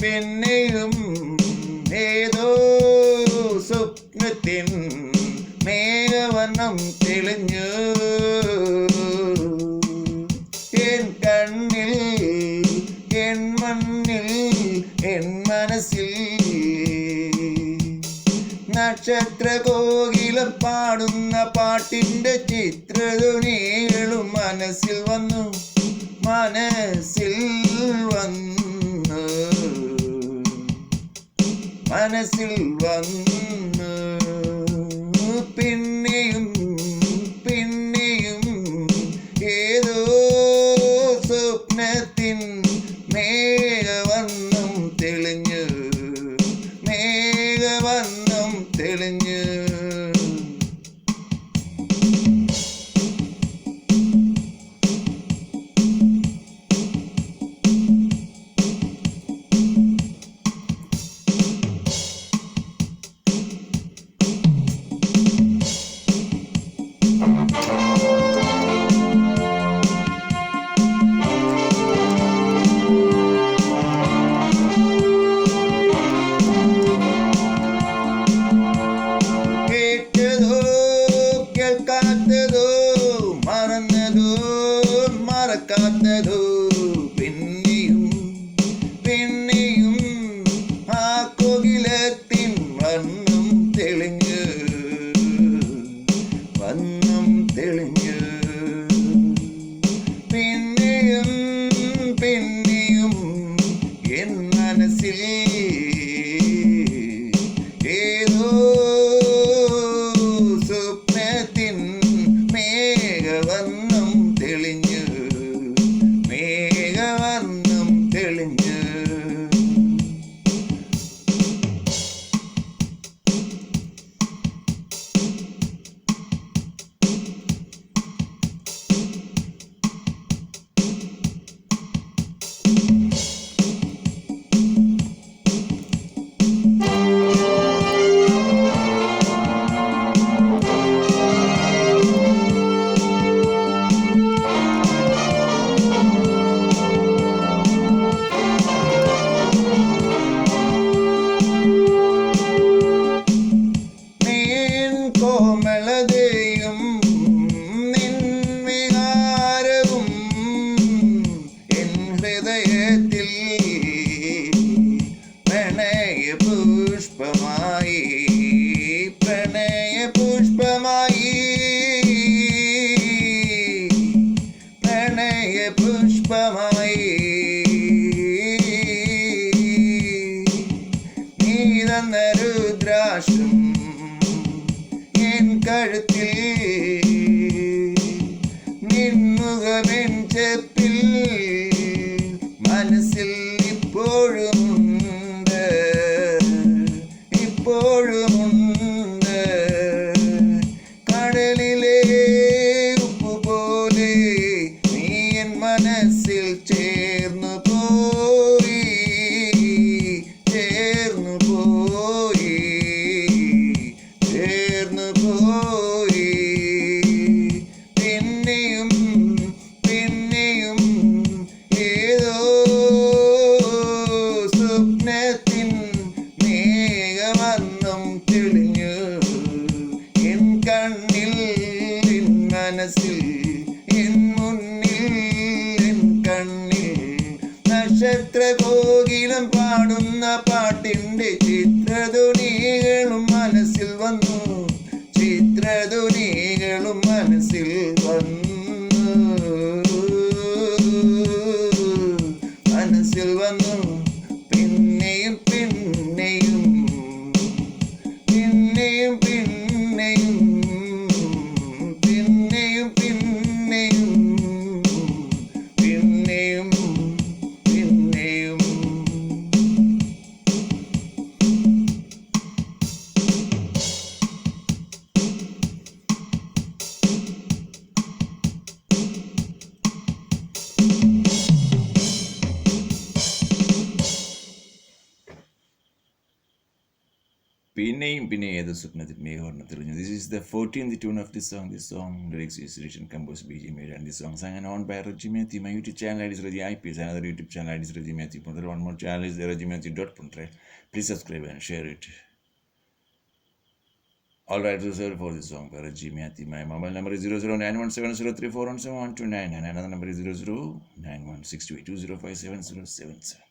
പിന്നെയും ഏതോ സ്വപ്നത്തിൻ മേഘവർണ്ണം തെളിഞ്ഞു എൻ കണ്ണിൽ, എൻ മണ്ണിൽ, എൻ മനസ്സിൽ. നക്ഷത്ര കോകിലം പാടുന്ന പാട്ടിന്റെ ചിത്രധ്വനികളും മനസ്സിൽ വന്നു, മനസ്സിൽ വന്നു, മനസ്സിൽ വന്നു. പിന്നെയും പിന്നെയും ഏതോ സ്വപ്നത്തിൻ മേഘവർണ്ണം തെളിഞ്ഞു, മേഘവർണ്ണം തെളിഞ്ഞു. കേൾക്കാത്തതോ മറന്നതോ മറക്കാത്തതോ പിന്നെയും പിന്നെയും ആ കോകിലത്തിൻ വർണ്ണം തെളിഞ്ഞു, വർണ്ണം തെളിഞ്ഞു. പിന്നെയും പിന്നെയും എൻ മനസ്സിൽ ഏതോ സ്വപ്നത്തിൻ മേഘവർണ്ണം തെളിഞ്ഞു, മേഘവർണ്ണം തെളിഞ്ഞു. കോമളതയും നിൻ വികാരവും എൻ ഹൃദയത്തിൽ പ്രണയ പുഷ്പമായി, പ്രണയ പുഷ്പമായി, പ്രണയ പുഷ്പമായി. നീ തന്ന രുദ്രാക്ഷം എൻ കഴുത്തിൽ, നിൻമുഖമെൻ ചെപ്പിൽ, മനസ്സിൽ ഇപ്പോഴുമുണ്ട്, ഇപ്പോഴുമുണ്ട്. കടലിലെ ഉപ്പുപോലെ നീ എൻ മനസ്സിൽ ചേർന്നു പോയി, ചേർന്നു പോയി, ചേർന്നു പോയി. പിന്നെയും പിന്നെയും ഏതോ സ്വപ്നത്തിൻ മേഘവർണ്ണം തെളിഞ്ഞു എൻ കണ്ണിൽ, എൻ മനസ്സിൽ, എൻ മുന്നിൽ, എൻ കണ്ണിൽ. നക്ഷത്ര കോകിലം പാടുന്ന പാട്ടിന്റെ ചിത്രധ്വനികളും മനസ്സിൽ വന്നു, ചിത്രധ്വനികളും മനസ്സിൽ വന്നു, മനസ്സിൽ വന്നു. പിന്നെയും പിന്നെയും പിന്നെയും പിന്നെയും പിന്നെയും പിന്നെയും പിന്നെയും പിന്നെയും. പിന്നെ ഏത് സ്വപ്നത്തിൽ മേഘവർണ്ണം തെളിഞ്ഞു. This is the 14th tune of this song. This song lyrics is written, composed, BG made, and this song sang and on by Reggie Matthew. My YouTube channel ID is Reggie IPS. Another YouTube channel ID is Reggie Matthew Puntre. One more channel is the Reggie Matthew Puntre. Please subscribe and share it. All rights reserved for this song by Reggie Matthew. My mobile number is 009170341712 and another number is 00916282057077.